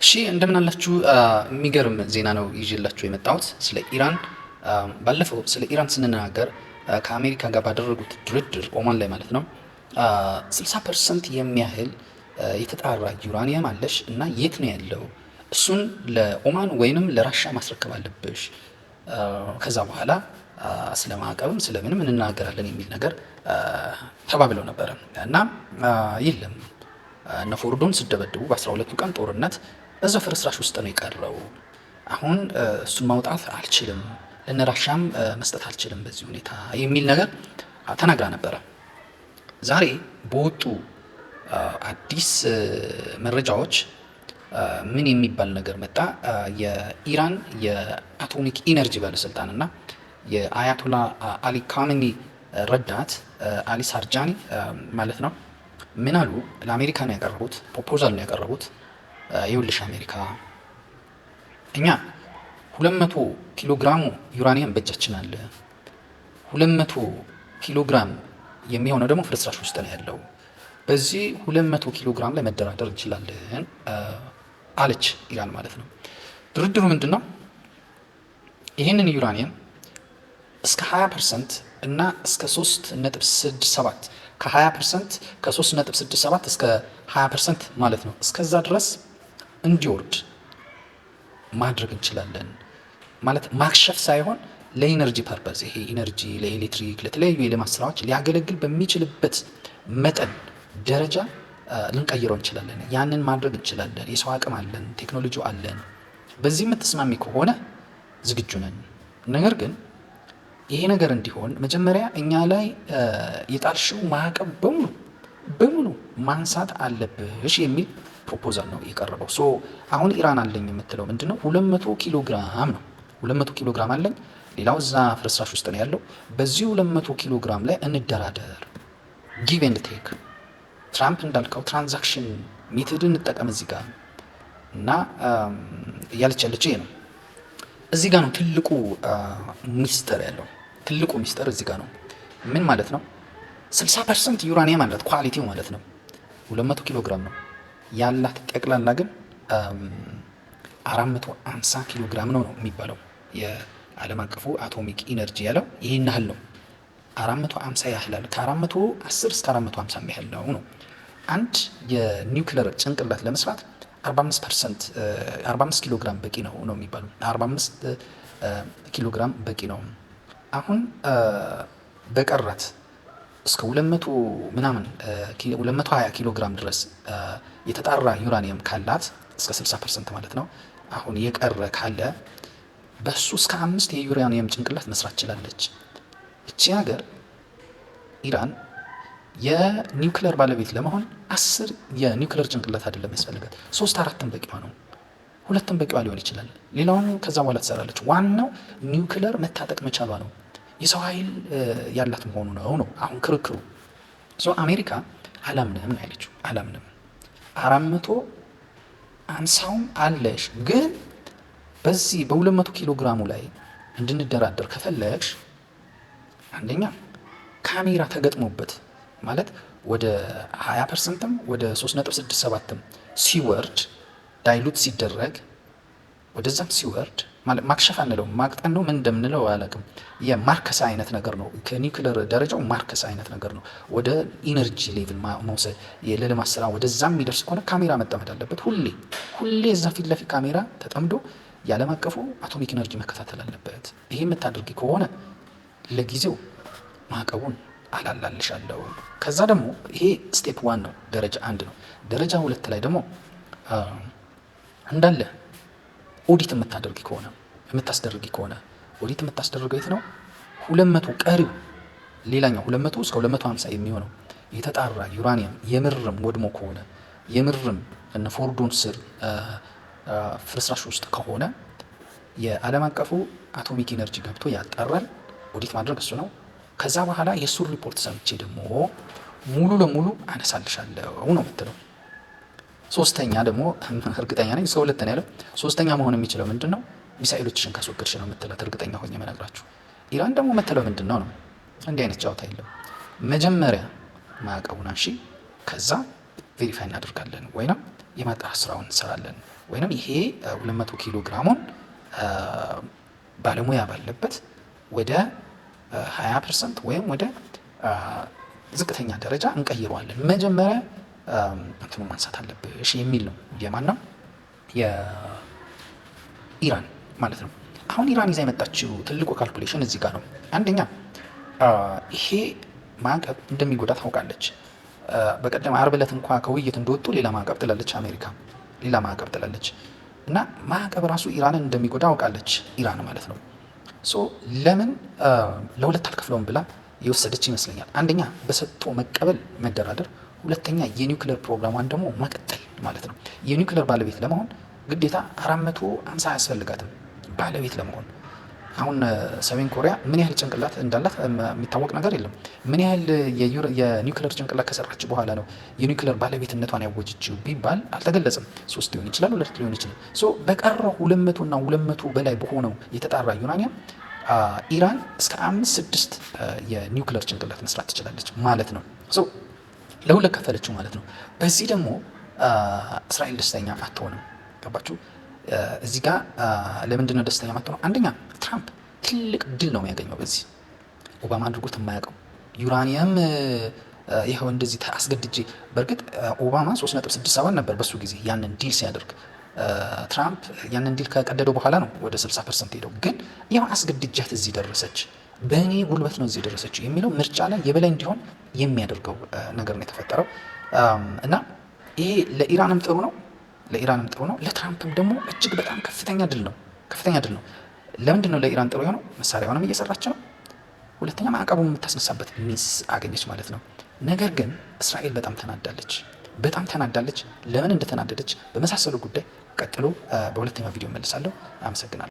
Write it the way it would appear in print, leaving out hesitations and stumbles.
እሺ እንደምን አላችሁ። የሚገርም ዜና ነው ይዤላችሁ የመጣሁት ስለ ኢራን። ባለፈው ስለ ኢራን ስንናገር ከአሜሪካ ጋር ባደረጉት ድርድር ኦማን ላይ ማለት ነው 60% የሚያህል የተጣራ ዩራኒየም አለሽ እና የት ነው ያለው? እሱን ለኦማን ወይንም ለራሻ ማስረከብ አለብሽ። ከዛ በኋላ ስለ ማዕቀብም ስለምንም እንናገራለን የሚል ነገር ተባብለው ነበረ እና የለም እነ ፎርዶን ስደበድቡ በ12ቱ ቀን ጦርነት እዛ ፍርስራሽ ውስጥ ነው የቀረው። አሁን እሱን ማውጣት አልችልም፣ ለነራሻም መስጠት አልችልም በዚህ ሁኔታ የሚል ነገር ተናግራ ነበረ። ዛሬ በወጡ አዲስ መረጃዎች ምን የሚባል ነገር መጣ? የኢራን የአቶሚክ ኢነርጂ ባለስልጣን እና የአያቶላ አሊ ካሜኒ ረዳት አሊ ሳርጃኒ ማለት ነው ምን አሉ? ለአሜሪካ ነው ያቀረቡት፣ ፕሮፖዛል ነው ያቀረቡት። ይኸውልሽ አሜሪካ እኛ 200 ኪሎ ግራሙ ዩራኒየም በእጃችን አለ። 200 ኪሎ ግራም የሚሆነው ደግሞ ፍርስራሽ ውስጥ ነው ያለው። በዚህ 200 ኪሎ ግራም ላይ መደራደር እንችላለን አለች ኢራን ማለት ነው። ድርድሩ ምንድን ነው? ይህንን ዩራኒየም እስከ 20% እና እስከ 3.67 ከ20% ከ3.67 እስከ 20% ማለት ነው። እስከዛ ድረስ እንዲወርድ ማድረግ እንችላለን ማለት ማክሸፍ ሳይሆን ለኢነርጂ ፐርፐዝ፣ ይሄ ኢነርጂ ለኤሌክትሪክ ለተለያዩ የልማት ስራዎች ሊያገለግል በሚችልበት መጠን ደረጃ ልንቀይረው እንችላለን። ያንን ማድረግ እንችላለን። የሰው አቅም አለን፣ ቴክኖሎጂ አለን። በዚህ የምትስማሚ ከሆነ ዝግጁ ነን። ነገር ግን ይሄ ነገር እንዲሆን መጀመሪያ እኛ ላይ የጣልሽው ማዕቀብ በሙሉ ማንሳት አለብሽ የሚል ፕሮፖዛል ነው የቀረበው። አሁን ኢራን አለኝ የምትለው ምንድነው? 200 ኪሎ ግራም ነው። 200 ኪሎ ግራም አለኝ፣ ሌላው እዛ ፍርስራሽ ውስጥ ነው ያለው። በዚህ 200 ኪሎ ግራም ላይ እንደራደር፣ ጊቭ ኤንድ ቴክ። ትራምፕ እንዳልከው ትራንዛክሽን ሜቶድ እንጠቀም እዚህ ጋር እና እያለች ያለችው ይሄ ነው። እዚህ ጋር ነው ትልቁ ሚስጥር ያለው። ትልቁ ሚስጥር እዚህ ጋር ነው። ምን ማለት ነው? 60% ዩራኒየም አላት፣ ኳሊቲው ማለት ነው። 200 ኪሎ ግራም ነው ያላት። ጠቅላላ ግን 450 ኪሎ ግራም ነው የሚባለው። የዓለም አቀፉ አቶሚክ ኢነርጂ ያለው ይህን ያህል ነው። 450 ያህላል። ከ410 እስከ 450 ያህል ነው። አንድ የኒውክለር ጭንቅላት ለመስራት 45 ኪሎ ግራም በቂ ነው የሚባለው። 45 ኪሎ ግራም በቂ ነው። አሁን በቀራት እስከ 200 ምናምን 220 ኪሎ ግራም ድረስ የተጣራ ዩራኒየም ካላት እስከ 60% ማለት ነው። አሁን የቀረ ካለ በሱ እስከ 5 የዩራኒየም ጭንቅላት መስራት ችላለች። እቺ ሀገር ኢራን የኒውክለር ባለቤት ለመሆን 10 የኒውክለር ጭንቅላት አይደለም ያስፈልጋት፣ 3-4 በቂዋ ነው። 2 በቂዋ ሊሆን ይችላል። ሌላውን ከዛ በኋላ ትሰራለች። ዋናው ኒውክለር መታጠቅ መቻሏ ነው። የሰው ኃይል ያላት መሆኑ ነው አሁን ክርክሩ። አሜሪካ አላምንም ያለችው። አላምንም 450ም አለሽ፣ ግን በዚህ በ200 ኪሎ ግራሙ ላይ እንድንደራደር ከፈለግሽ አንደኛ ካሜራ ተገጥሞበት ማለት ወደ 20%ም ወደ 3.67ም ሲወርድ ዳይሉት ሲደረግ ወደዛም ሲወርድ ማለት ማክሸፍ አንለው ማቅጠን ነው ምን እንደምንለው አላውቅም። የማርከስ አይነት ነገር ነው። ከኒውክለር ደረጃው ማርከስ አይነት ነገር ነው። ወደ ኢነርጂ ሌቭል መውሰድ የልማት ስራ ወደዛም የሚደርስ ከሆነ ካሜራ መጠመድ አለበት። ሁሌ እዛ ፊት ለፊት ካሜራ ተጠምዶ የዓለም አቀፉ አቶሚክ ኢነርጂ መከታተል አለበት። ይሄ የምታደርጊ ከሆነ ለጊዜው ማዕቀቡን አላላልሻለሁ። ከዛ ደግሞ ይሄ ስቴፕ 1 ነው፣ ደረጃ 1 ነው። ደረጃ 2 ላይ ደግሞ እንዳለ ኦዲት የምታስደርጊ ከሆነ ኦዲት የምታስደርገው የት ነው? 200 ቀሪው ሌላኛው 200 እስከ 250 የሚሆነው የተጣራ ዩራኒየም የምርም ወድሞ ከሆነ የምርም እነ ፎርዶን ስር ፍርስራሽ ውስጥ ከሆነ የዓለም አቀፉ አቶሚክ ኢነርጂ ገብቶ ያጣራል። ኦዲት ማድረግ እሱ ነው። ከዛ በኋላ የሱር ሪፖርት ሰምቼ ደግሞ ሙሉ ለሙሉ አነሳልሻለሁ ነው የምትለው። ሶስተኛ ደግሞ እርግጠኛ ነኝ እስከ 2 ነው ያለው። ሶስተኛ መሆን የሚችለው ምንድነው? ሚሳኤሎችን ካስወገድሽ ነው የምትለው። እርግጠኛ ሆኜ መናገራችሁ። ኢራን ደግሞ የምትለው ምንድነው ነው? እንዲህ አይነት ጨዋታ የለም። መጀመሪያ ማዕቀቡን አንሺ፣ ከዛ ቬሪፋይ እናደርጋለን ወይንም የማጣራት ስራውን እንሰራለን። ወይም ይሄ 200 ኪሎ ግራሙን ባለሙያ ባለበት ወደ 20% ወይም ወደ ዝቅተኛ ደረጃ እንቀይረዋለን። መጀመሪያ እንትኑ ማንሳት አለብሽ የሚል ነው። የማን ነው? የኢራን ማለት ነው። አሁን ኢራን ይዛ የመጣችው ትልቁ ካልኩሌሽን እዚህ ጋር ነው። አንደኛ ይሄ ማዕቀብ እንደሚጎዳ ታውቃለች። በቀደም ዓርብ ዕለት እንኳ ከውይይት እንደወጡ ሌላ ማዕቀብ ጥላለች አሜሪካ፣ ሌላ ማዕቀብ ጥላለች። እና ማዕቀብ ራሱ ኢራንን እንደሚጎዳ አውቃለች ኢራን ማለት ነው። ለምን ለሁለት አልከፍለውም ብላ የወሰደች ይመስለኛል። አንደኛ በሰጥቶ መቀበል መደራደር፣ ሁለተኛ የኒውክሌር ፕሮግራሟን ደግሞ መቀጠል ማለት ነው። የኒውክሌር ባለቤት ለመሆን ግዴታ 450 አያስፈልጋትም ባለቤት ለመሆን። አሁን ሰሜን ኮሪያ ምን ያህል ጭንቅላት እንዳላት የሚታወቅ ነገር የለም። ምን ያህል የኒውክሌር ጭንቅላት ከሰራች በኋላ ነው የኒውክሌር ባለቤትነቷን ያወጀችው ቢባል አልተገለጸም። 3 ሊሆን ይችላል፣ 2 ሊሆን ይችላል። በቀረው 200 እና 200 በላይ በሆነው የተጣራ ዩራኒየም ኢራን እስከ 5-6 የኒውክሌር ጭንቅላት መስራት ትችላለች ማለት ነው። ለሁለት ከፈለችው ማለት ነው። በዚህ ደግሞ እስራኤል ደስተኛ አትሆንም። ገባችሁ? እዚህ ጋር ለምንድን ነው ደስተኛ አትሆነው? አንደኛ ትራምፕ ትልቅ ድል ነው የሚያገኘው በዚህ ኦባማ አድርጎት የማያውቀው ዩራኒየም ይኸው እንደዚህ አስገድጄ። በእርግጥ ኦባማ 3.67 ነበር በሱ ጊዜ ያንን ዲል ሲያደርግ። ትራምፕ ያንን ዲል ከቀደደው በኋላ ነው ወደ 60% ሄደው። ግን ያው አስገድጃት እዚህ ደረሰች፣ በእኔ ጉልበት ነው እዚህ ደረሰችው የሚለው ምርጫ ላይ የበላይ እንዲሆን የሚያደርገው ነገር ነው የተፈጠረው። እና ይሄ ለኢራንም ጥሩ ነው፣ ለትራምፕም ደግሞ እጅግ በጣም ከፍተኛ ድል ነው። ለምንድን ነው ለኢራን ጥሩ የሆነው? መሳሪያውንም እየሰራች ነው። ሁለተኛ ማዕቀቡን የምታስነሳበት ሚስ አገኘች ማለት ነው። ነገር ግን እስራኤል በጣም ተናዳለች። ለምን እንደተናደደች በመሳሰሉ ጉዳይ ቀጥሎ በሁለተኛው ቪዲዮ መልሳለሁ። አመሰግናለሁ።